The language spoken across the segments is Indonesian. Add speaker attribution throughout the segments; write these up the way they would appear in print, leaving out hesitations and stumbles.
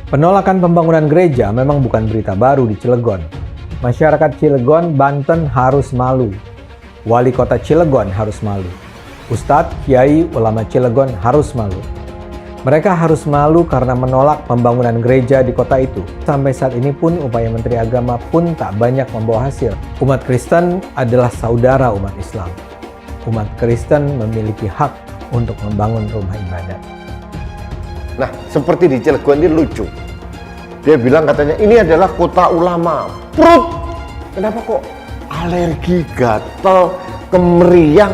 Speaker 1: Penolakan pembangunan gereja memang bukan berita baru di Cilegon. Masyarakat Cilegon, Banten harus malu. Wali kota Cilegon harus malu. Ustadz, Kiai, ulama Cilegon harus malu. Mereka harus malu karena menolak pembangunan gereja di kota itu. Sampai saat ini pun upaya Menteri Agama pun tak banyak membawa hasil. Umat Kristen adalah saudara umat Islam. Umat Kristen memiliki hak untuk membangun rumah ibadat.
Speaker 2: Nah, seperti di Cilegon ini lucu. Dia bilang katanya ini adalah kota ulama. Prut! Kenapa kok alergi, gatal, kemeriang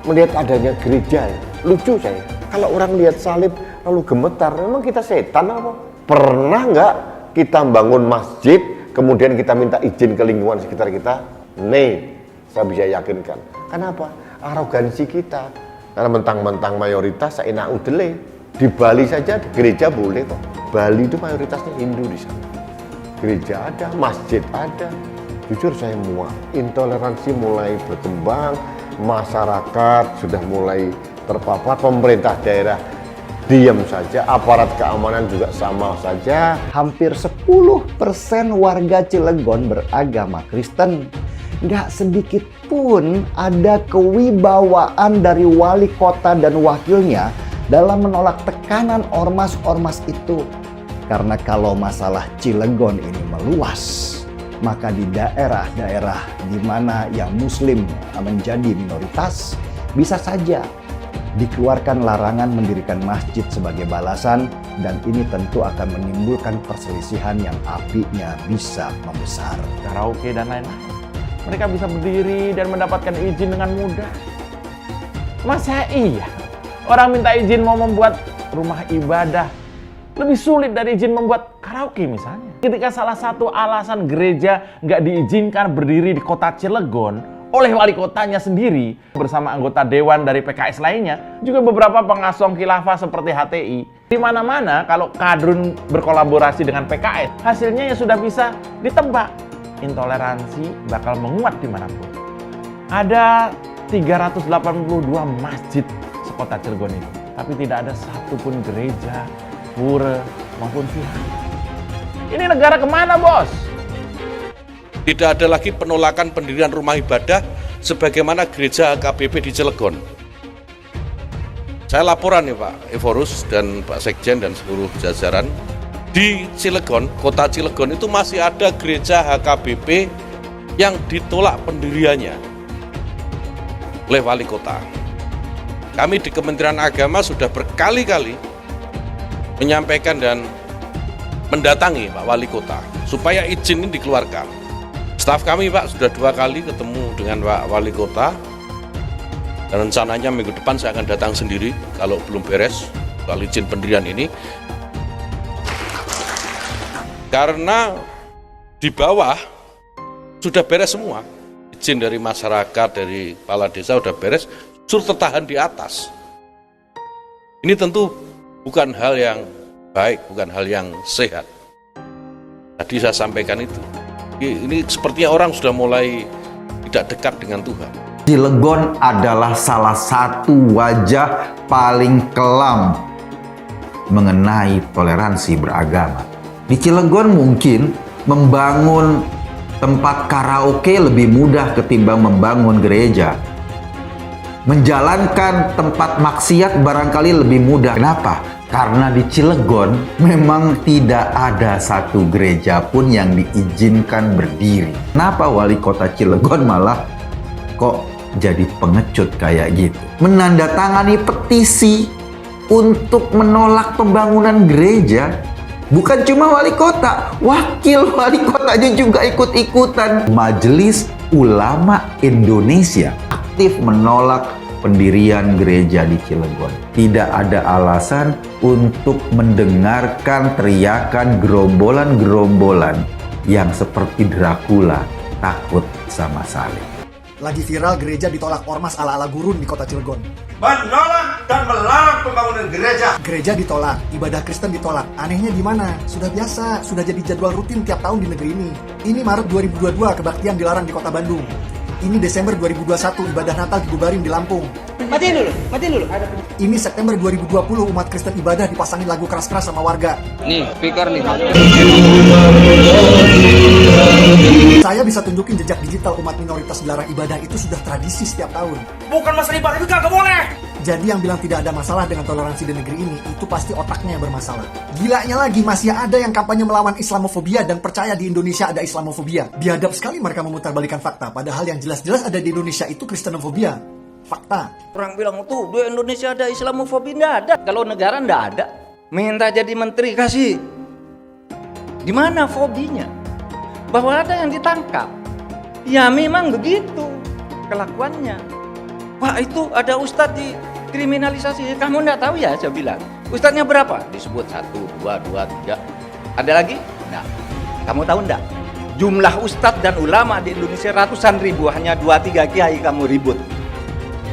Speaker 2: melihat adanya gereja? Lucu saya. Kalau orang lihat salib lalu gemetar, memang kita setan apa? Pernah nggak kita bangun masjid, kemudian kita minta izin ke lingkungan sekitar kita? Nih, saya bisa yakinkan. Kenapa? Arogansi kita. Karena mentang-mentang mayoritas seenak udele. Di Bali saja gereja boleh kok. Bali itu mayoritasnya Hindu di sana. Gereja ada, masjid ada. Jujur saya muak. Intoleransi mulai berkembang, masyarakat sudah mulai terpapar, pemerintah daerah diam saja, aparat keamanan juga sama saja.
Speaker 3: Hampir 10% warga Cilegon beragama Kristen. Nggak sedikit pun ada kewibawaan dari wali kota dan wakilnya dalam menolak tekanan ormas-ormas itu. Karena kalau masalah Cilegon ini meluas, maka di daerah-daerah di mana yang Muslim menjadi minoritas, bisa saja dikeluarkan larangan mendirikan masjid sebagai balasan, dan ini tentu akan menimbulkan perselisihan yang apinya bisa membesar.
Speaker 4: Karaoke dan lain-lain. Mereka bisa berdiri dan mendapatkan izin dengan mudah. Masa iya? Orang minta izin mau membuat rumah ibadah lebih sulit dari izin membuat karaoke misalnya. Ketika salah satu alasan gereja nggak diizinkan berdiri di kota Cilegon oleh wali kotanya sendiri bersama anggota dewan dari PKS lainnya, juga beberapa pengasong khilafah seperti HTI. Di mana-mana kalau kadrun berkolaborasi dengan PKS, hasilnya ya sudah bisa ditebak. Intoleransi bakal menguat dimanapun. Ada 382 masjid kota Cilegon itu, tapi tidak ada satupun gereja, pura maupun vihara. Ini negara kemana, bos?
Speaker 5: Tidak ada lagi penolakan pendirian rumah ibadah sebagaimana gereja HKBP di Cilegon. Saya laporan nih Pak Evorus dan Pak Sekjen dan seluruh jajaran, di Cilegon, kota Cilegon itu masih ada gereja HKBP yang ditolak pendiriannya oleh wali kota. Kami di Kementerian Agama sudah berkali-kali menyampaikan dan mendatangi Pak Wali Kota supaya izin ini dikeluarkan. Staf kami Pak sudah 2 kali ketemu dengan Pak Wali Kota, dan rencananya minggu depan saya akan datang sendiri kalau belum beres soal izin pendirian ini. Karena di bawah sudah beres semua, izin dari masyarakat, dari kepala desa sudah beres, justru tertahan di atas. Ini tentu bukan hal yang baik, bukan hal yang sehat. Tadi saya sampaikan itu. Ini sepertinya orang sudah mulai tidak dekat dengan Tuhan.
Speaker 6: Cilegon adalah salah satu wajah paling kelam mengenai toleransi beragama. Di Cilegon mungkin membangun tempat karaoke lebih mudah ketimbang membangun gereja. Menjalankan tempat maksiat barangkali lebih mudah. Kenapa? Karena di Cilegon memang tidak ada satu gereja pun yang diizinkan berdiri. Kenapa wali kota Cilegon malah kok jadi pengecut kayak gitu? Menandatangani petisi untuk menolak pembangunan gereja. Bukan cuma wali kota, wakil wali kotanya juga ikut-ikutan. Majelis Ulama Indonesia aktif menolak pendirian gereja di Cilegon. Tidak ada alasan untuk mendengarkan teriakan gerombolan-gerombolan yang seperti Dracula takut sama salib.
Speaker 7: Lagi viral gereja ditolak ormas ala-ala gurun di kota Cilegon.
Speaker 8: Menolak dan melarang pembangunan gereja.
Speaker 7: Gereja ditolak, ibadah Kristen ditolak. Anehnya di mana? Sudah biasa, sudah jadi jadwal rutin tiap tahun di negeri ini. Ini Maret 2022 kebaktian dilarang di kota Bandung. Ini Desember 2021 ibadah Natal dibubarin di Lampung.
Speaker 9: Matiin dulu.
Speaker 7: Ini September 2020 umat Kristen ibadah dipasangin lagu keras-keras sama warga.
Speaker 9: Nih, speaker nih.
Speaker 7: Saya bisa tunjukin jejak digital umat minoritas dilarang ibadah itu sudah tradisi setiap tahun.
Speaker 8: Bukan masalah ibadah itu kagak boleh.
Speaker 7: Jadi yang bilang tidak ada masalah dengan toleransi di negeri ini, itu pasti otaknya yang bermasalah. Gilanya lagi, masih ada yang kampanye melawan Islamofobia dan percaya di Indonesia ada Islamofobia. Biadab sekali mereka memutarbalikan fakta, padahal yang jelas-jelas ada di Indonesia itu Kristenofobia. Fakta.
Speaker 9: Orang bilang tuh di Indonesia ada Islamofobia, nggak ada. Kalau negara nggak ada. Minta jadi menteri kasih. Di mana fobinya? Bahwa ada yang ditangkap. Ya memang begitu kelakuannya. Wah itu ada ustadz dikriminalisasi. Kamu nggak tahu ya, saya bilang. Ustadznya berapa? Disebut 1, 2, 3. Ada lagi? Nggak. Kamu tahu nggak? Jumlah ustadz dan ulama di Indonesia ratusan ribu, hanya 2-3 kiai kamu ribut.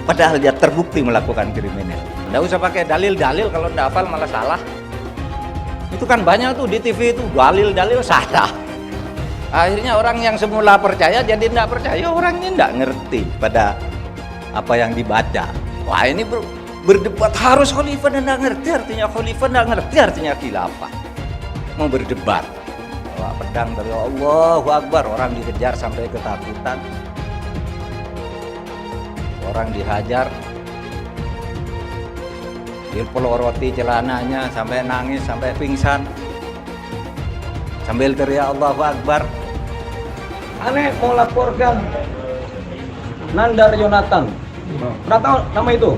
Speaker 9: Padahal dia terbukti melakukan kriminal. Nggak usah pakai dalil-dalil, kalau nggak hafal malah salah. Itu kan banyak tuh di TV itu, dalil-dalil salah. Akhirnya orang yang semula percaya jadi nggak percaya, orangnya nggak ngerti pada apa yang dibaca. Wah ini berdebat harus khalifah dan nggak ngerti artinya khalifah, nggak ngerti artinya khilafah. Mau berdebat. Wah pedang dari Allahu Akbar, orang dikejar sampai ketakutan. Orang dihajar, dipeloroti celananya sampai nangis, sampai pingsan, sambil teriak Allahu Akbar.
Speaker 10: Aneh mau laporkan Nandar Yonatan. Pernah tahu nama itu?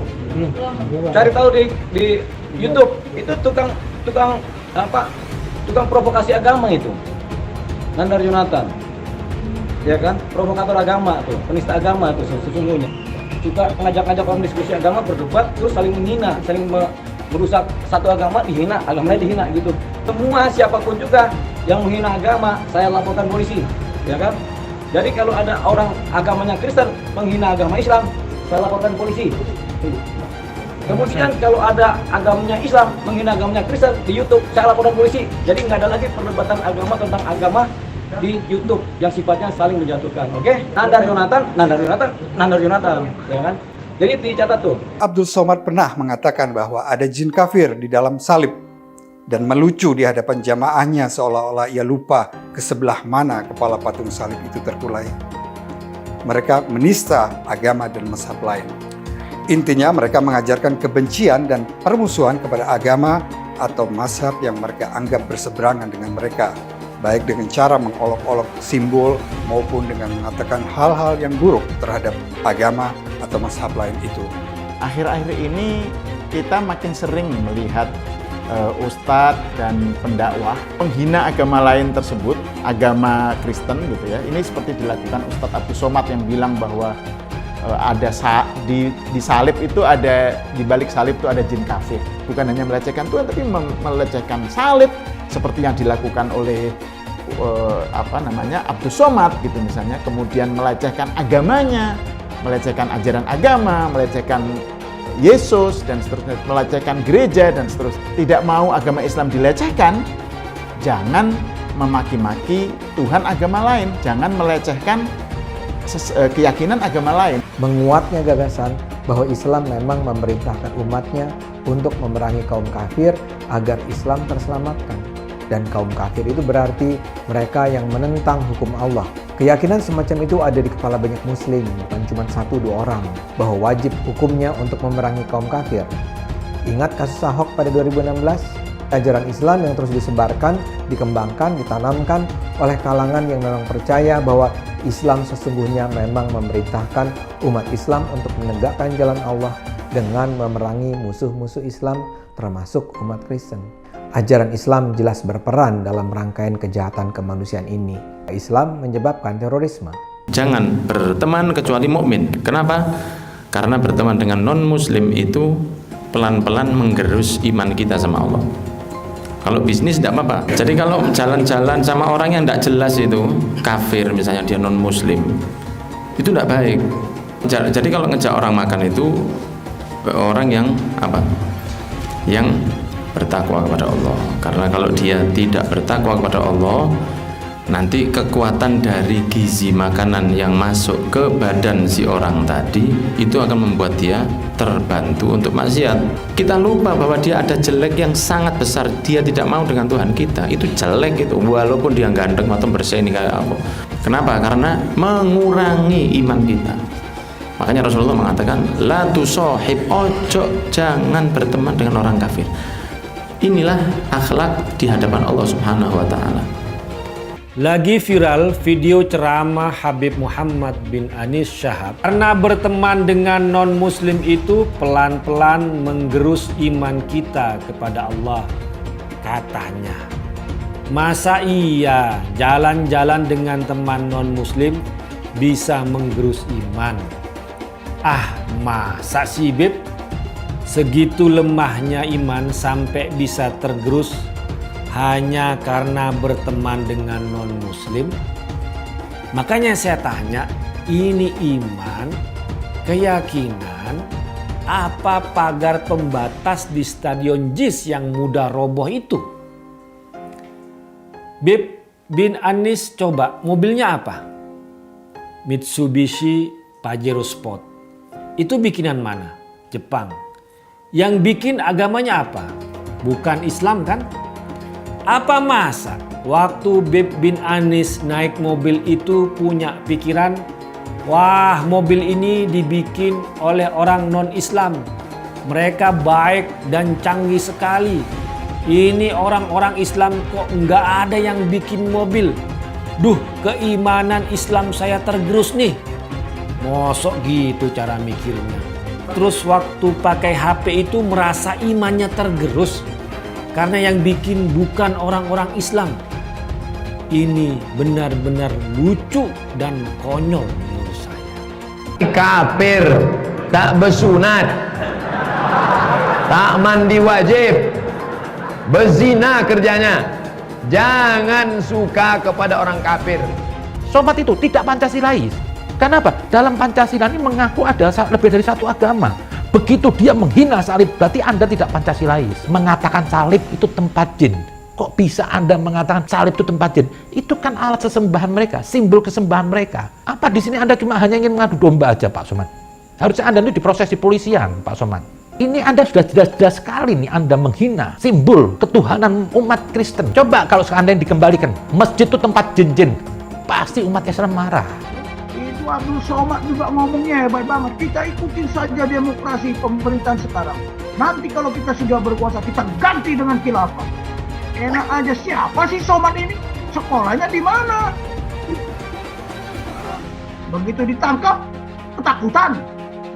Speaker 10: Cari tahu di YouTube. Itu tukang provokasi agama itu. Nandar Yonatan. Ya kan? Provokator agama tuh, penista agama tuh sesungguhnya. Juga ngajak-ngajak orang diskusi agama, berdebat, terus saling menghina, saling merusak satu agama, dihina, agama lain dihina gitu. Semua siapapun juga yang menghina agama, saya laporkan polisi, ya kan? Jadi kalau ada orang agamanya Kristen menghina agama Islam, saya laporkan polisi. Kemudian kalau ada agamanya Islam menghina agamanya Kristen di YouTube, saya laporkan polisi. Jadi nggak ada lagi perdebatan agama tentang agama di YouTube yang sifatnya saling menjatuhkan. Oke? Nandar Yonatan, ya kan? Jadi dicatat tuh.
Speaker 11: Abdul Somad pernah mengatakan bahwa ada jin kafir di dalam salib dan melucu di hadapan jamaahnya seolah-olah ia lupa ke sebelah mana kepala patung salib itu terkulai. Mereka menista agama dan mazhab lain. Intinya mereka mengajarkan kebencian dan permusuhan kepada agama atau mazhab yang mereka anggap berseberangan dengan mereka, baik dengan cara mengolok-olok simbol maupun dengan mengatakan hal-hal yang buruk terhadap agama atau mazhab lain itu.
Speaker 4: Akhir-akhir ini kita makin sering melihat ustadz dan pendakwah menghina agama lain tersebut, agama Kristen gitu ya. Ini seperti dilakukan Ustadz Abdul Somad yang bilang bahwa ada di salib itu ada, di balik salib itu ada jin kafir. Bukan hanya melecehkan Tuhan tapi melecehkan salib seperti yang dilakukan oleh Abdul Somad gitu misalnya, kemudian melecehkan agamanya, melecehkan ajaran agama, melecehkan Yesus dan seterusnya, melecehkan gereja dan seterusnya. Tidak mau agama Islam dilecehkan, jangan memaki-maki Tuhan agama lain, jangan melecehkan keyakinan agama lain.
Speaker 1: Menguatnya gagasan bahwa Islam memang memerintahkan umatnya untuk memerangi kaum kafir agar Islam terselamatkan. Dan kaum kafir itu berarti mereka yang menentang hukum Allah. Keyakinan semacam itu ada di kepala banyak muslim, bukan cuma 1-2 orang, bahwa wajib hukumnya untuk memerangi kaum kafir. Ingat kasus Ahok pada 2016? Ajaran Islam yang terus disebarkan, dikembangkan, ditanamkan oleh kalangan yang memang percaya bahwa Islam sesungguhnya memang memerintahkan umat Islam untuk menegakkan jalan Allah dengan memerangi musuh-musuh Islam termasuk umat Kristen. Ajaran Islam jelas berperan dalam rangkaian kejahatan kemanusiaan ini. Islam menyebabkan terorisme.
Speaker 12: Jangan berteman kecuali mukmin. Kenapa? Karena berteman dengan non-muslim itu pelan-pelan menggerus iman kita sama Allah. Kalau bisnis tidak apa-apa. Jadi kalau jalan-jalan sama orang yang tidak jelas itu, kafir misalnya dia non-muslim, itu tidak baik. Jadi kalau ngejak orang makan itu orang yang apa? Yang bertakwa kepada Allah. Karena kalau dia tidak bertakwa kepada Allah, nanti kekuatan dari gizi makanan yang masuk ke badan si orang tadi itu akan membuat dia terbantu untuk maksiat. Kita lupa bahwa dia ada jelek yang sangat besar, dia tidak mau dengan Tuhan kita. Itu jelek itu, walaupun dia ganteng atau bersih ini kayak apa. Kenapa? Karena mengurangi iman kita. Makanya Rasulullah mengatakan, la tusahib, ojo jangan berteman dengan orang kafir. Inilah akhlak di hadapan Allah Subhanahu wa taala.
Speaker 13: Lagi viral video ceramah Habib Muhammad bin Anis Syahab karena berteman dengan non-muslim itu pelan-pelan menggerus iman kita kepada Allah. Katanya, masa iya jalan-jalan dengan teman non-muslim bisa menggerus iman? Ah, masa sih Beb? Segitu lemahnya iman sampai bisa tergerus hanya karena berteman dengan non-muslim? Makanya saya tanya, ini iman, keyakinan, apa pagar pembatas di Stadion JIS yang mudah roboh itu? Bib bin Anis coba, mobilnya apa? Mitsubishi Pajero Sport. Itu bikinan mana? Jepang. Yang bikin agamanya apa? Bukan Islam kan? Apa masa waktu Bib bin Anis naik mobil itu punya pikiran, wah mobil ini dibikin oleh orang non-Islam, mereka baik dan canggih sekali, ini orang-orang Islam kok nggak ada yang bikin mobil, duh keimanan Islam saya tergerus nih. Mosok gitu cara mikirnya. Terus waktu pakai HP itu merasa imannya tergerus karena yang bikin bukan orang-orang Islam. Ini benar-benar lucu dan konyol menurut saya.
Speaker 14: Kafir, tak bersunat, tak mandi wajib, berzina kerjanya. Jangan suka kepada orang kafir.
Speaker 4: Sobat itu tidak Pancasilais. Kenapa? Dalam Pancasila ini mengaku ada lebih dari satu agama. Begitu dia menghina salib, berarti Anda tidak Pancasilais. Mengatakan salib itu tempat jin. Kok bisa Anda mengatakan salib itu tempat jin? Itu kan alat sesembahan mereka, simbol kesembahan mereka. Apa di sini Anda cuma hanya ingin mengadu domba aja, Pak Somad? Harusnya Anda itu diproses di polisian, Pak Somad. Ini Anda sudah jelas-jelas sekali nih Anda menghina simbol ketuhanan umat Kristen. Coba kalau seandainya dikembalikan, masjid itu tempat jin-jin, pasti umat Islam marah.
Speaker 15: Abdul Somad juga ngomongnya hebat banget. Kita ikutin saja demokrasi pemerintahan sekarang. Nanti kalau kita sudah berkuasa, kita ganti dengan khilafah. Enak aja, siapa sih Somad ini? Sekolahnya di mana? Begitu ditangkap, ketakutan.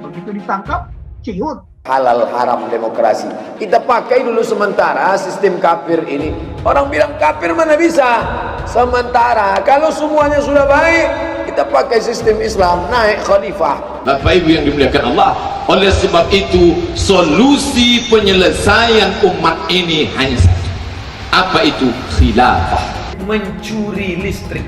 Speaker 15: Begitu ditangkap, ciut.
Speaker 14: Halal haram demokrasi. Kita pakai dulu sementara sistem kafir ini. Orang bilang kafir mana bisa? Sementara kalau semuanya sudah baik, kita pakai sistem Islam, naik khalifah.
Speaker 16: Bapak Ibu yang dimuliakan Allah, oleh sebab itu solusi penyelesaian umat ini hanya satu. Apa itu? Khilafah.
Speaker 17: Mencuri listrik.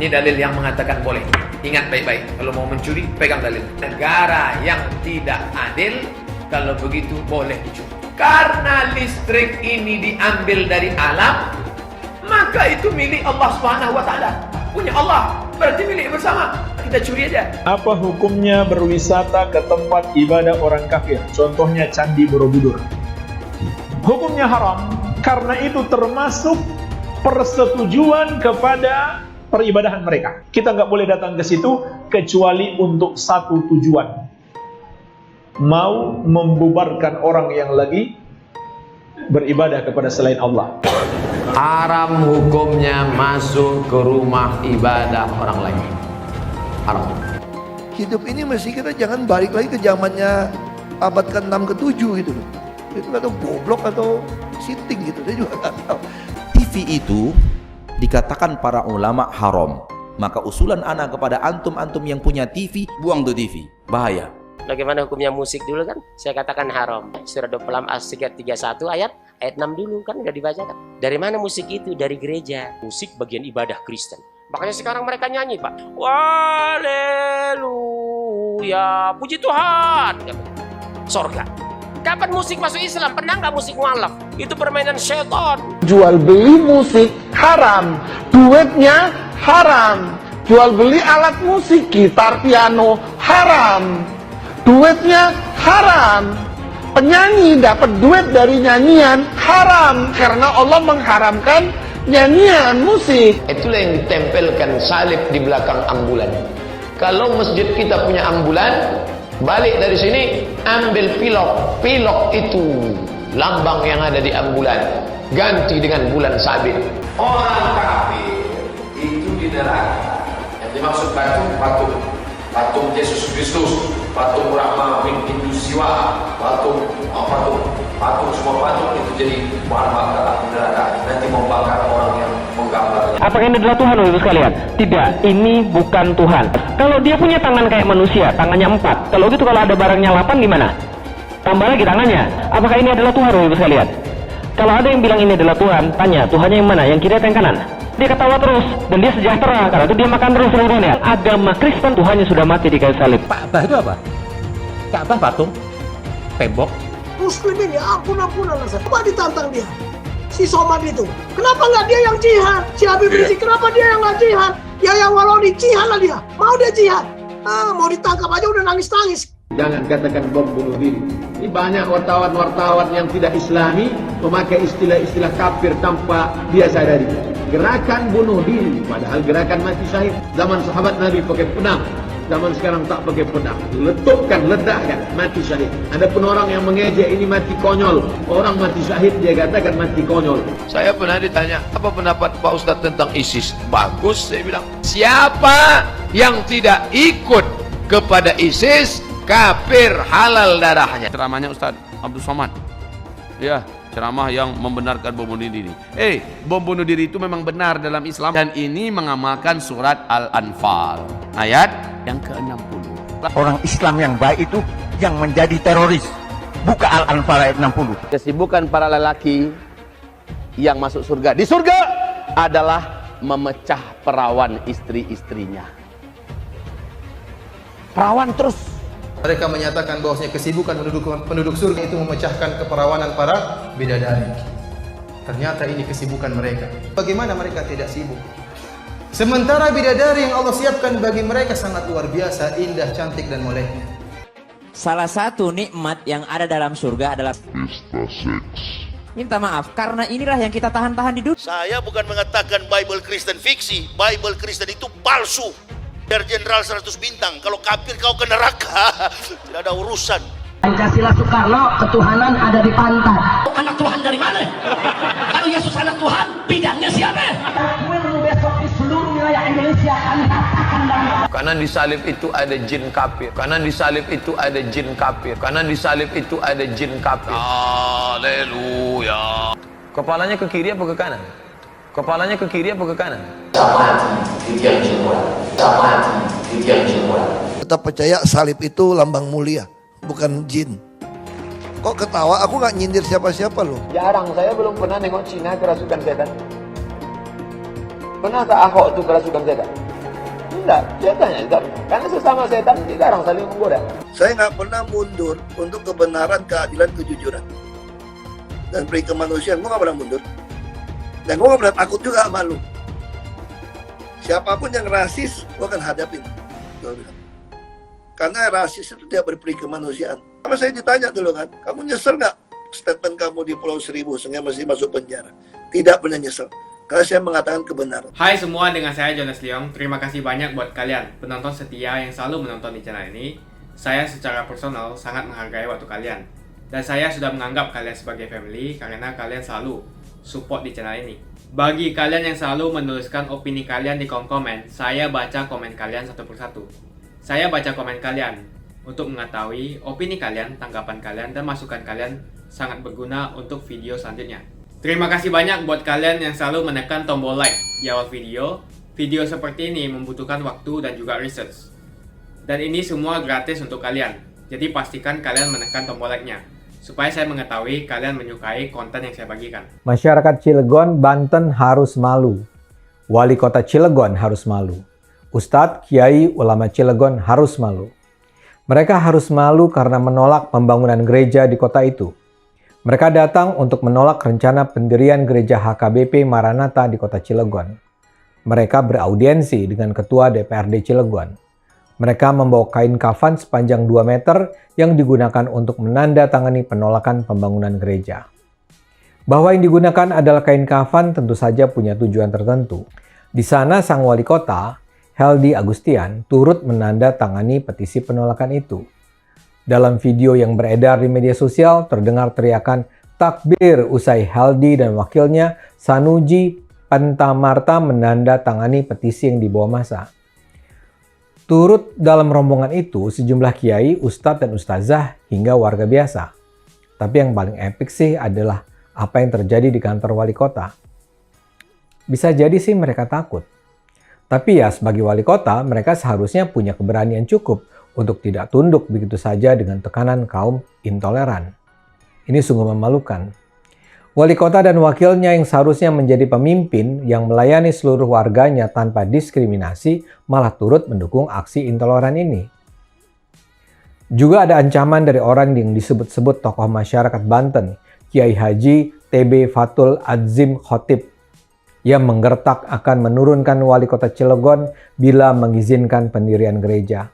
Speaker 17: Ini dalil yang mengatakan boleh. Ingat baik-baik, kalau mau mencuri, pegang dalil. Negara yang tidak adil, kalau begitu boleh dicuri. Karena listrik ini diambil dari alam, maka itu milik Allah Subhanahu wa Ta'ala. Punya Allah, berarti milik bersama. Kita curi aja.
Speaker 18: Apa hukumnya berwisata ke tempat ibadah orang kafir? Contohnya Candi Borobudur. Hukumnya haram, karena itu termasuk persetujuan kepada peribadahan mereka. Kita nggak boleh datang ke situ kecuali untuk satu tujuan. Mau membubarkan orang yang lagi beribadah kepada selain Allah.
Speaker 17: Haram hukumnya masuk ke rumah ibadah orang lain. Haram.
Speaker 19: Hidup ini mesti kita jangan balik lagi ke zamannya abad ke-6 ke-7 gitu loh. Itu atau goblok atau sinting gitu, saya juga nggak tahu.
Speaker 20: TV itu dikatakan para ulama haram. Maka usulan ana kepada antum-antum yang punya TV, buang tuh TV. Bahaya.
Speaker 21: Bagaimana hukumnya musik dulu kan? Saya katakan haram. Surah 26 As-Sighat 31 ayat 6 dulu kan udah dibacakan. Dari mana musik itu? Dari gereja. Musik bagian ibadah Kristen. Makanya sekarang mereka nyanyi, Pak. Haleluya, puji Tuhan. Sorga. Kapan musik masuk Islam? Pernah nggak musik mualaf? Itu permainan syaitan.
Speaker 2: Jual beli musik haram, duitnya haram. Jual beli alat musik, gitar, piano haram, duitnya haram. Penyanyi dapat duit dari nyanyian haram karena Allah mengharamkan nyanyian musik.
Speaker 14: Itulah yang ditempelkan salib di belakang ambulan. Kalau masjid kita punya ambulan, balik dari sini ambil pilok. Pilok itu lambang yang ada di ambulan, ganti dengan bulan sabit.
Speaker 16: Orang kafir itu di neraka. Yang dimaksud patung Yesus Kristus, patung Brahma bin Hindu Siwa, patung semua patung itu jadi bahan bakar api neraka. Nanti membakar orang yang menggambarnya.
Speaker 22: Apakah ini adalah Tuhan, Bapak sekalian? Tidak, ini bukan Tuhan. Kalau dia punya tangan kayak manusia, tangannya 4. Kalau gitu kalau ada barangnya 8 gimana? Tambah lagi tangannya. Apakah ini adalah Tuhan, Bapak sekalian? Kalau ada yang bilang ini adalah Tuhan, tanya Tuhannya yang mana? Yang kiri atau yang kanan? Dia ketawa terus dan dia sejahtera karena itu dia makan terus seluruhnya. Agama Kristen Tuhannya sudah mati di kayu salib.
Speaker 5: Ka'bah itu apa? Ka'bah patung, tembok.
Speaker 15: Muslim ini ampun-ampunan lah. Coba ditantang dia. Si Somad itu. Kenapa nggak dia yang jihad? Si Habib Rizik, kenapa dia yang nggak jihad? Ya yang walau di jihad lah dia. Mau dia jihad. Mau ditangkap aja udah nangis-nangis.
Speaker 14: Jangan katakan bom bunuh diri. Ini banyak wartawan-wartawan yang tidak islami memakai istilah-istilah kafir tanpa dia sadari. Gerakan bunuh diri, padahal gerakan mati syahid. Zaman sahabat Nabi pakai pedang, zaman sekarang tak pakai pedang. Letupkan, ledakkan, mati syahid. Ada pun orang yang mengejek ini mati konyol. Orang mati syahid dia katakan mati konyol. Saya pernah ditanya, apa pendapat Pak Ustadz tentang ISIS? Bagus, saya bilang. Siapa yang tidak ikut kepada ISIS, kafir, halal darahnya.
Speaker 5: Ceramahnya Ustadz Abdul Somad. Ya, ceramah yang membenarkan bom bunuh diri. Bom bunuh diri itu memang benar dalam Islam dan ini mengamalkan surat Al-Anfal ayat yang ke-60.
Speaker 23: Orang Islam yang baik itu yang menjadi teroris. Buka Al-Anfal ayat 60.
Speaker 14: Kesibukan para lelaki yang masuk surga di surga adalah memecah perawan istri-istrinya. Perawan terus.
Speaker 24: Mereka menyatakan bahwasanya kesibukan penduduk surga itu memecahkan keperawanan para bidadari. Ternyata ini kesibukan mereka. Bagaimana mereka tidak sibuk? Sementara bidadari yang Allah siapkan bagi mereka sangat luar biasa, indah, cantik dan moleknya.
Speaker 25: Salah satu nikmat yang ada dalam surga adalah
Speaker 26: pesta seks.
Speaker 25: Minta maaf, karena inilah yang kita tahan-tahan di dunia.
Speaker 27: Saya bukan mengatakan Bible Kristen fiksi. Bible Kristen itu palsu. Biar jenderal 100 bintang, kalau kafir kau ke neraka, tidak ada urusan.
Speaker 28: Pancasila Soekarno, ketuhanan ada di pantat.
Speaker 29: Anak Tuhan dari mana? Kalau Yesus anak Tuhan, bidangnya siapa?
Speaker 28: Besok di seluruh wilayah Indonesia kami katakan dalam.
Speaker 14: Karena di salib itu ada jin kafir. Karena di salib itu ada jin kafir. Karena di salib itu ada jin kafir. Haleluya. Kepalanya ke kiri apa ke kanan? Kepalanya ke kiri apa ke kanan?
Speaker 19: Tetap percaya salib itu lambang mulia, bukan jin. Kok ketawa? Aku nggak nyindir siapa-siapa loh.
Speaker 14: Jarang, saya belum pernah nengok Cina kerasukan setan. Pernah tak Ahok itu kerasukan setan? Enggak, setannya enggak. Karena sesama setan jarang saling menggoda.
Speaker 19: Saya nggak pernah mundur untuk kebenaran, keadilan, kejujuran, dan peri kemanusiaan. Gue nggak pernah mundur. Dan gue gak pernah takut juga sama lu. Siapapun yang rasis, gue akan hadapin. Karena rasis itu tidak berperi kemanusiaan. Sama saya ditanya dulu kan, kamu nyesel gak statement kamu di Pulau Seribu sehingga masih masuk penjara? Tidak pernah nyesel. Karena saya mengatakan kebenaran.
Speaker 30: Hai semua, dengan saya Jonas Leong. Terima kasih banyak buat kalian, penonton setia yang selalu menonton di channel ini. Saya secara personal sangat menghargai waktu kalian. Dan saya sudah menganggap kalian sebagai family karena kalian selalu support di channel ini. Bagi kalian yang selalu menuliskan opini kalian di kolom komen, saya baca komen kalian satu persatu. Saya baca komen kalian untuk mengetahui opini kalian, tanggapan kalian, dan masukan kalian sangat berguna untuk video selanjutnya. Terima kasih banyak buat kalian yang selalu menekan tombol like di awal video. Video seperti ini membutuhkan waktu dan juga research. Dan ini semua gratis untuk kalian. Jadi pastikan kalian menekan tombol like-nya supaya saya mengetahui kalian menyukai konten yang saya bagikan.
Speaker 1: Masyarakat Cilegon, Banten harus malu. Wali Kota Cilegon harus malu. Ustadz, Kiai, Ulama Cilegon harus malu. Mereka harus malu karena menolak pembangunan gereja di kota itu. Mereka datang untuk menolak rencana pendirian gereja HKBP Maranatha di kota Cilegon. Mereka beraudiensi dengan ketua DPRD Cilegon. Mereka membawa kain kafan sepanjang 2 meter yang digunakan untuk menandatangani penolakan pembangunan gereja. Bahwa yang digunakan adalah kain kafan tentu saja punya tujuan tertentu. Di sana sang wali kota, Heldy Agustian, turut menandatangani petisi penolakan itu. Dalam video yang beredar di media sosial terdengar teriakan takbir usai Heldy dan wakilnya Sanuji Pantamarta menandatangani petisi yang dibawa massa. Turut dalam rombongan itu sejumlah kiai, ustadz dan ustazah hingga warga biasa. Tapi yang paling epik sih adalah apa yang terjadi di kantor wali kota. Bisa jadi sih mereka takut. Tapi ya sebagai wali kota mereka seharusnya punya keberanian cukup untuk tidak tunduk begitu saja dengan tekanan kaum intoleran. Ini sungguh memalukan. Wali kota dan wakilnya yang seharusnya menjadi pemimpin yang melayani seluruh warganya tanpa diskriminasi malah turut mendukung aksi intoleran ini. Juga ada ancaman dari orang yang disebut-sebut tokoh masyarakat Banten, Kiai Haji TB Fatul Adzim Khotib, yang menggertak akan menurunkan wali kota Cilegon bila mengizinkan pendirian gereja.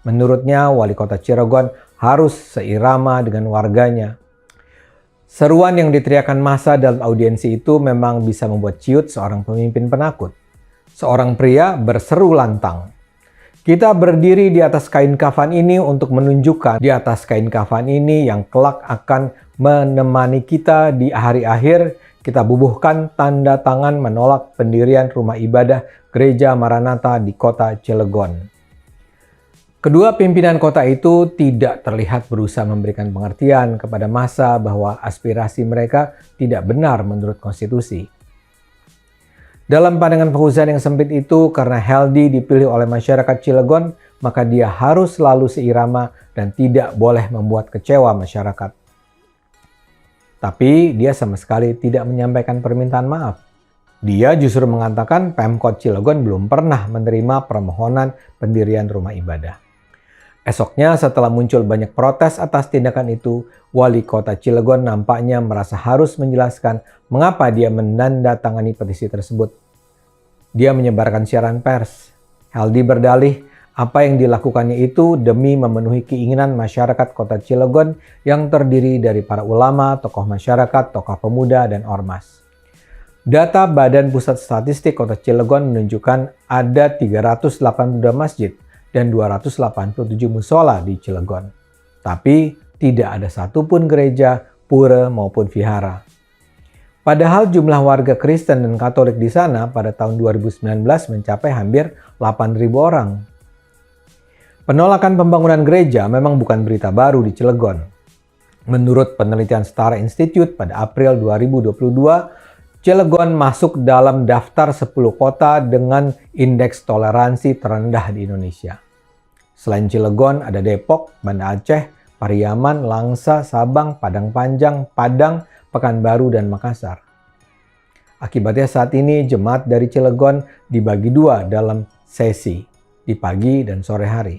Speaker 1: Menurutnya, wali kota Cilegon harus seirama dengan warganya. Seruan yang diteriakan massa dalam audiensi itu memang bisa membuat ciut seorang pemimpin penakut. Seorang pria berseru lantang. Kita berdiri di atas kain kafan ini untuk menunjukkan di atas kain kafan ini yang kelak akan menemani kita di hari akhir, kita bubuhkan tanda tangan menolak pendirian rumah ibadah Gereja Maranatha di kota Cilegon. Kedua pimpinan kota itu tidak terlihat berusaha memberikan pengertian kepada massa bahwa aspirasi mereka tidak benar menurut konstitusi. Dalam pandangan pengusaha yang sempit itu, karena Heldy dipilih oleh masyarakat Cilegon, maka dia harus selalu seirama dan tidak boleh membuat kecewa masyarakat. Tapi dia sama sekali tidak menyampaikan permintaan maaf. Dia justru mengatakan Pemkot Cilegon belum pernah menerima permohonan pendirian rumah ibadah. Esoknya setelah muncul banyak protes atas tindakan itu, wali kota Cilegon nampaknya merasa harus menjelaskan mengapa dia menandatangani petisi tersebut. Dia menyebarkan siaran pers. Heldy berdalih apa yang dilakukannya itu demi memenuhi keinginan masyarakat kota Cilegon yang terdiri dari para ulama, tokoh masyarakat, tokoh pemuda, dan ormas. Data Badan Pusat Statistik Kota Cilegon menunjukkan ada 382 masjid dan 287 musola di Cilegon. Tapi tidak ada satupun gereja, pura maupun vihara. Padahal jumlah warga Kristen dan Katolik di sana pada tahun 2019 mencapai hampir 8.000 orang. Penolakan pembangunan gereja memang bukan berita baru di Cilegon. Menurut penelitian Setara Institute pada April 2022, Cilegon masuk dalam daftar 10 kota dengan indeks toleransi terendah di Indonesia. Selain Cilegon ada Depok, Banda Aceh, Pariaman, Langsa, Sabang, Padang Panjang, Padang, Pekanbaru, dan Makassar. Akibatnya saat ini jemaat dari Cilegon dibagi dua dalam sesi, di pagi dan sore hari.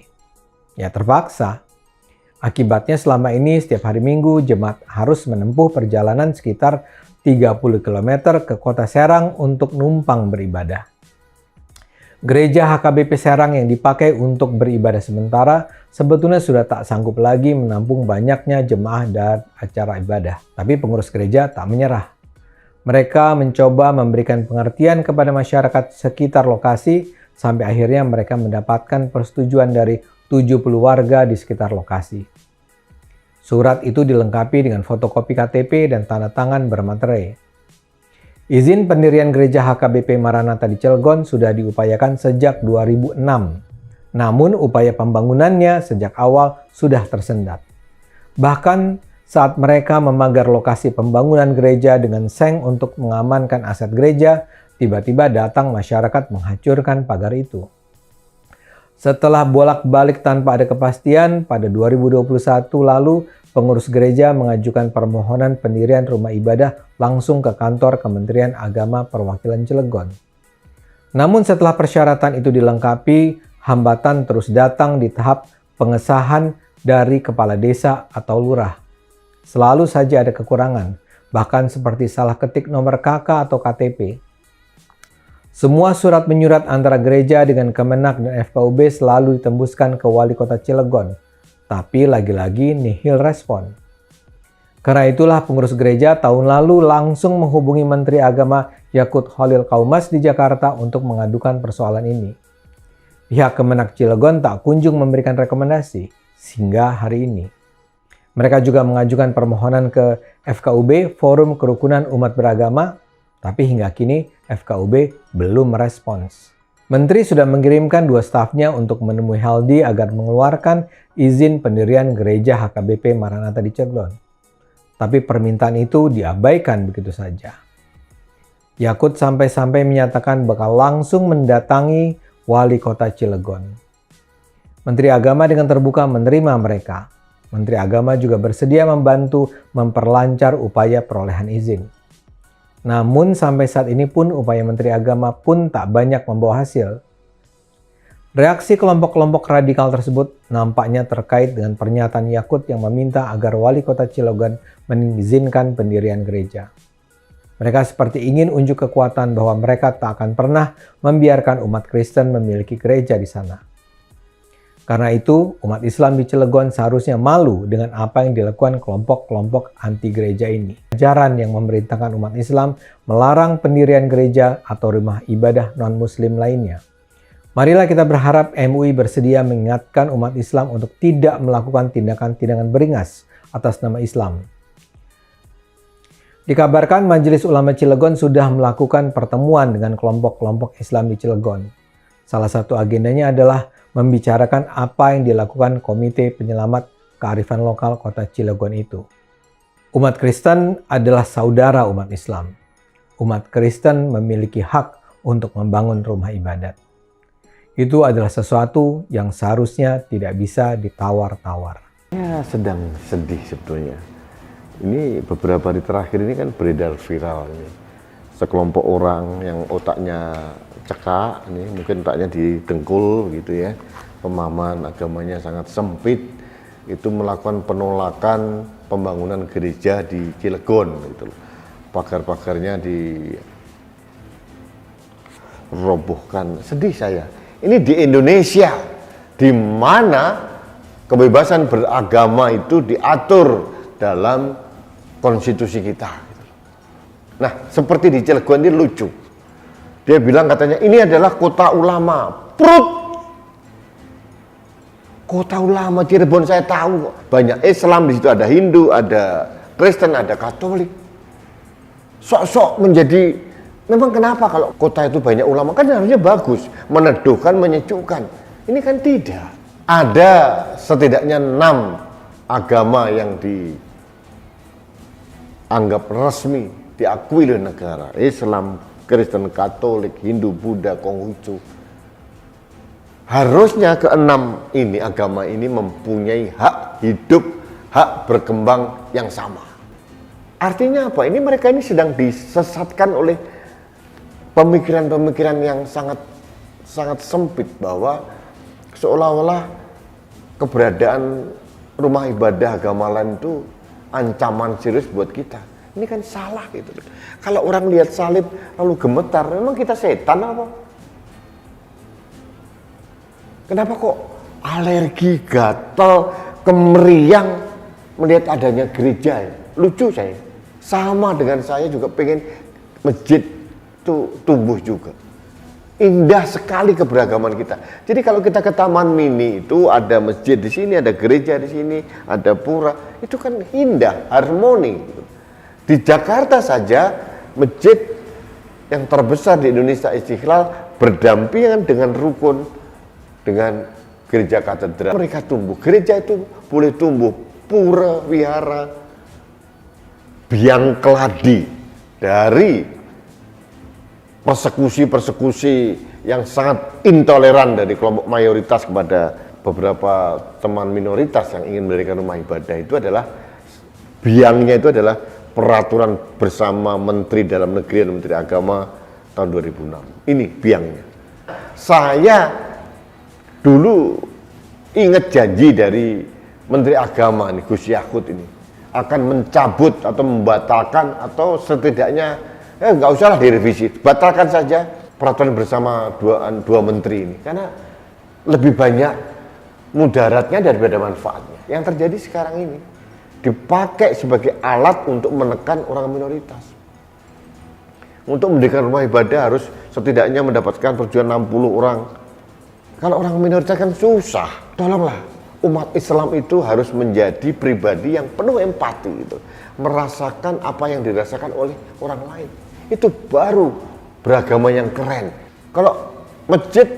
Speaker 1: Ya terpaksa. Akibatnya selama ini setiap hari Minggu jemaat harus menempuh perjalanan sekitar 30 km ke kota Serang untuk numpang beribadah. Gereja HKBP Serang yang dipakai untuk beribadah sementara sebetulnya sudah tak sanggup lagi menampung banyaknya jemaah dan acara ibadah. Tapi pengurus gereja tak menyerah. Mereka mencoba memberikan pengertian kepada masyarakat sekitar lokasi sampai akhirnya mereka mendapatkan persetujuan dari 70 warga di sekitar lokasi. Surat itu dilengkapi dengan fotokopi KTP dan tanda tangan bermaterai. Izin pendirian gereja HKBP Maranatha di Cilegon sudah diupayakan sejak 2006. Namun upaya pembangunannya sejak awal sudah tersendat. Bahkan saat mereka memagar lokasi pembangunan gereja dengan seng untuk mengamankan aset gereja, tiba-tiba datang masyarakat menghancurkan pagar itu. Setelah bolak-balik tanpa ada kepastian, pada 2021 lalu pengurus gereja mengajukan permohonan pendirian rumah ibadah langsung ke kantor Kementerian Agama Perwakilan Cilegon. Namun setelah persyaratan itu dilengkapi, hambatan terus datang di tahap pengesahan dari kepala desa atau lurah. Selalu saja ada kekurangan, bahkan seperti salah ketik nomor KK atau KTP. Semua surat menyurat antara gereja dengan Kemenak dan FKUB selalu ditembuskan ke Wali Kota Cilegon, tapi lagi-lagi nihil respon. Karena itulah pengurus gereja tahun lalu langsung menghubungi Menteri Agama Yakut Holil Kaumas di Jakarta untuk mengadukan persoalan ini. Pihak Kemenak Cilegon tak kunjung memberikan rekomendasi, sehingga hari ini. Mereka juga mengajukan permohonan ke FKUB, Forum Kerukunan Umat Beragama, tapi hingga kini FKUB belum merespons. Menteri sudah mengirimkan 2 stafnya untuk menemui Haldi agar mengeluarkan izin pendirian gereja HKBP Maranatha di Cilegon. Tapi permintaan itu diabaikan begitu saja. Yakut sampai-sampai menyatakan bakal langsung mendatangi Wali Kota Cilegon. Menteri Agama dengan terbuka menerima mereka. Menteri Agama juga bersedia membantu memperlancar upaya perolehan izin. Namun sampai saat ini pun upaya Menteri Agama pun tak banyak membawa hasil. Reaksi kelompok-kelompok radikal tersebut nampaknya terkait dengan pernyataan Yakut yang meminta agar Wali Kota Cilegon mengizinkan pendirian gereja. Mereka seperti ingin unjuk kekuatan bahwa mereka tak akan pernah membiarkan umat Kristen memiliki gereja di sana. Karena itu, umat Islam di Cilegon seharusnya malu dengan apa yang dilakukan kelompok-kelompok anti gereja ini. Ajaran yang memerintahkan umat Islam melarang pendirian gereja atau rumah ibadah non-muslim lainnya. Marilah kita berharap MUI bersedia mengingatkan umat Islam untuk tidak melakukan tindakan-tindakan beringas atas nama Islam. Dikabarkan Majelis Ulama Cilegon sudah melakukan pertemuan dengan kelompok-kelompok Islam di Cilegon. Salah satu agendanya adalah membicarakan apa yang dilakukan Komite Penyelamat Kearifan Lokal Kota Cilegon itu. Umat Kristen adalah saudara umat Islam. Umat Kristen memiliki hak untuk membangun rumah ibadat. Itu adalah sesuatu yang seharusnya tidak bisa ditawar-tawar.
Speaker 3: Ya, sedang sedih sebetulnya. Ini beberapa hari terakhir ini kan beredar viral ini. Sekelompok orang yang otaknya cekak, ini mungkin otaknya didengkul gitu ya. Pemahaman agamanya sangat sempit, itu melakukan penolakan pembangunan gereja di Cilegon gitu. Pagar-pagarnya dirobohkan. Sedih saya. Ini di Indonesia, di mana kebebasan beragama itu diatur dalam konstitusi kita. Nah, seperti di Cilegon ini lucu. Dia bilang katanya ini adalah kota ulama. Prut! Kota ulama Cirebon saya tahu. Banyak Islam di situ, ada Hindu, ada Kristen, ada Katolik. Sok-sok menjadi, memang kenapa kalau kota itu banyak ulama? Kan harusnya bagus, meneduhkan, menyejukkan. Ini kan tidak. Ada setidaknya 6 agama yang dianggap resmi, diakui oleh negara. Islam, Kristen, Katolik, Hindu, Buddha, Konghucu. Harusnya ke-6 ini, agama ini mempunyai hak hidup, hak berkembang yang sama. Artinya apa? Ini mereka ini sedang disesatkan oleh pemikiran-pemikiran yang sangat sempit, bahwa seolah-olah keberadaan rumah ibadah agama lain itu ancaman serius buat kita. Ini kan salah gitu. Kalau orang lihat salib lalu gemetar, memang kita setan apa? Kenapa kok alergi, gatal, kemeriang melihat adanya gereja? Lucu saya. Sama dengan saya juga pengen masjid itu tumbuh juga. Indah sekali keberagaman kita. Jadi kalau kita ke Taman Mini itu ada masjid di sini, ada gereja di sini, ada pura. Itu kan indah, harmoni. Di Jakarta saja masjid yang terbesar di Indonesia, Istiqlal, berdampingan dengan rukun, dengan gereja katedral. Mereka tumbuh. Gereja itu boleh tumbuh. Pura, wihara, biang keladi dari persekusi-persekusi yang sangat intoleran dari kelompok mayoritas kepada beberapa teman minoritas yang ingin mendirikan rumah ibadah. Itu adalah biangnya, itu adalah peraturan bersama Menteri Dalam Negeri dan Menteri Agama tahun 2006. Ini biangnya. Saya dulu Ingat janji dari Menteri Agama nih, Gus Yakut ini akan mencabut atau membatalkan atau setidaknya nggak usahlah direvisi, batalkan saja peraturan bersama dua menteri ini karena lebih banyak mudaratnya daripada manfaatnya. Yang terjadi sekarang ini dipakai sebagai alat untuk menekan orang minoritas. Untuk mendirikan rumah ibadah harus setidaknya mendapatkan persetujuan 60 orang. Kalau orang minoritas kan susah. Tolonglah, umat Islam itu harus menjadi pribadi yang penuh empati gitu. Merasakan apa yang dirasakan oleh orang lain. Itu baru beragama yang keren. Kalau masjid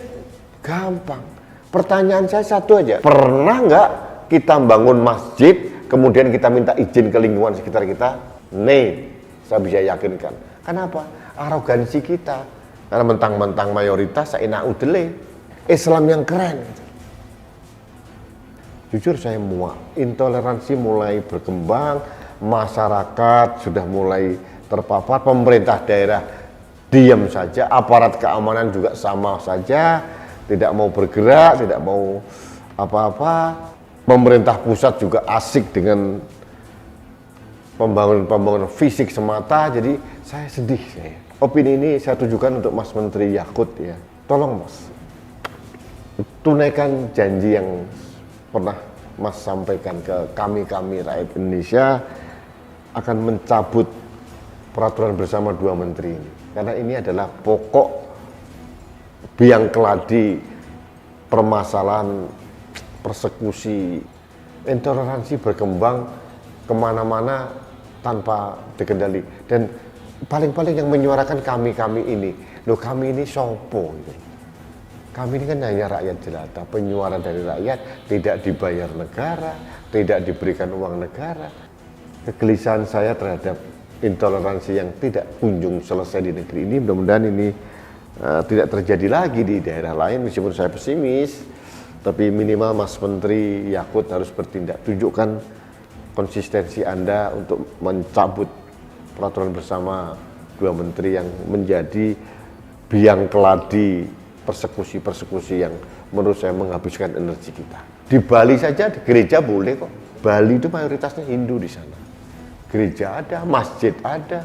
Speaker 3: gampang. Pertanyaan saya satu aja. Pernah nggak kita bangun masjid kemudian kita minta izin ke lingkungan sekitar kita? Nih, saya bisa yakinkan. Kenapa? Arogansi kita. Karena mentang-mentang mayoritas saya udele. Islam yang keren. Jujur saya muak. Intoleransi mulai berkembang, masyarakat sudah mulai terpapar, pemerintah daerah diam saja, aparat keamanan juga sama saja, tidak mau bergerak, tidak mau apa-apa. Pemerintah pusat juga asik dengan pembangunan fisik semata. Jadi saya sedih. Opini ini saya tujukan untuk Mas Menteri Yakut ya. Tolong Mas, tunaikan janji yang pernah Mas sampaikan ke kami rakyat Indonesia akan mencabut peraturan bersama dua menteri ini. Karena ini adalah pokok biang keladi permasalahan persekusi, intoleransi berkembang kemana-mana tanpa dikendali. Dan paling-paling yang menyuarakan kami ini, loh kami ini sopo gitu. Kami ini kan hanya rakyat jelata, penyuara dari rakyat, tidak dibayar negara, tidak diberikan uang negara. Kegelisahan saya terhadap intoleransi yang tidak kunjung selesai di negeri ini, mudah-mudahan ini tidak terjadi lagi di daerah lain. Meskipun saya pesimis, tapi minimal Mas Menteri Yakut harus bertindak. Tunjukkan konsistensi Anda untuk mencabut peraturan bersama dua menteri yang menjadi biang keladi persekusi yang menurut saya menghabiskan energi kita. Di Bali saja di gereja boleh kok. Bali itu mayoritasnya Hindu di sana. Gereja ada, masjid ada.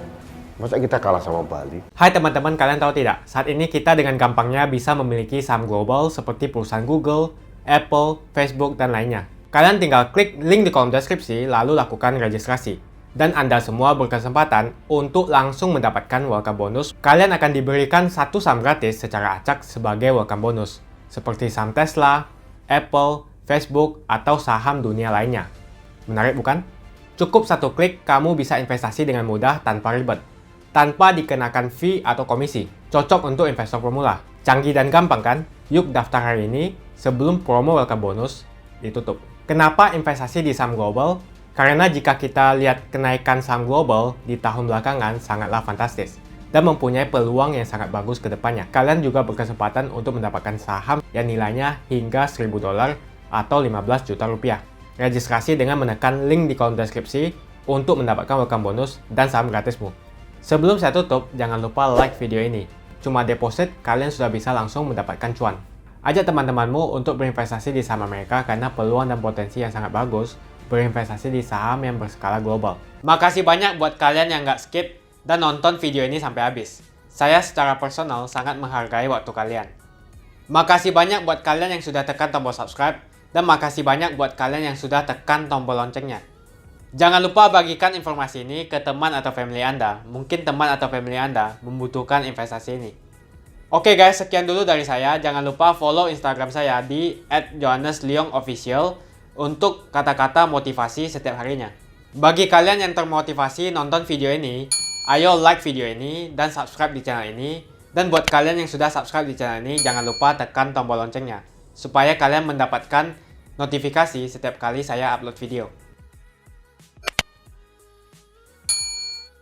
Speaker 3: Masa kita kalah sama Bali?
Speaker 30: Hai teman-teman, kalian tahu tidak? Saat ini kita dengan gampangnya bisa memiliki saham global seperti perusahaan Google, Apple, Facebook, dan lainnya. Kalian tinggal klik link di kolom deskripsi lalu lakukan registrasi. Dan Anda semua berkesempatan untuk langsung mendapatkan welcome bonus. Kalian akan diberikan satu saham gratis secara acak sebagai welcome bonus. Seperti saham Tesla, Apple, Facebook, atau saham dunia lainnya. Menarik bukan? Cukup satu klik, kamu bisa investasi dengan mudah tanpa ribet. Tanpa dikenakan fee atau komisi. Cocok untuk investor pemula. Canggih dan gampang kan? Yuk daftar hari ini sebelum promo welcome bonus ditutup. Kenapa investasi di saham global? Karena jika kita lihat kenaikan saham global di tahun belakangan sangatlah fantastis dan mempunyai peluang yang sangat bagus ke depannya. Kalian juga berkesempatan untuk mendapatkan saham yang nilainya hingga $1.000 atau 15 juta rupiah. Registrasi dengan menekan link di kolom deskripsi untuk mendapatkan welcome bonus dan saham gratismu. Sebelum saya tutup, jangan lupa like video ini. Cuma deposit, kalian sudah bisa langsung mendapatkan cuan. Ajak teman-temanmu untuk berinvestasi di saham Amerika karena peluang dan potensi yang sangat bagus berinvestasi di saham yang berskala global. Makasih banyak buat kalian yang nggak skip dan nonton video ini sampai habis. Saya secara personal sangat menghargai waktu kalian. Makasih banyak buat kalian yang sudah tekan tombol subscribe dan makasih banyak buat kalian yang sudah tekan tombol loncengnya. Jangan lupa bagikan informasi ini ke teman atau family Anda. Mungkin teman atau family Anda membutuhkan investasi ini. Oke guys, sekian dulu dari saya. Jangan lupa follow Instagram saya di @johannesleongofficial untuk kata-kata motivasi setiap harinya. Bagi kalian yang termotivasi nonton video ini, ayo like video ini dan subscribe di channel ini. Dan buat kalian yang sudah subscribe di channel ini, jangan lupa tekan tombol loncengnya supaya kalian mendapatkan notifikasi setiap kali saya upload video.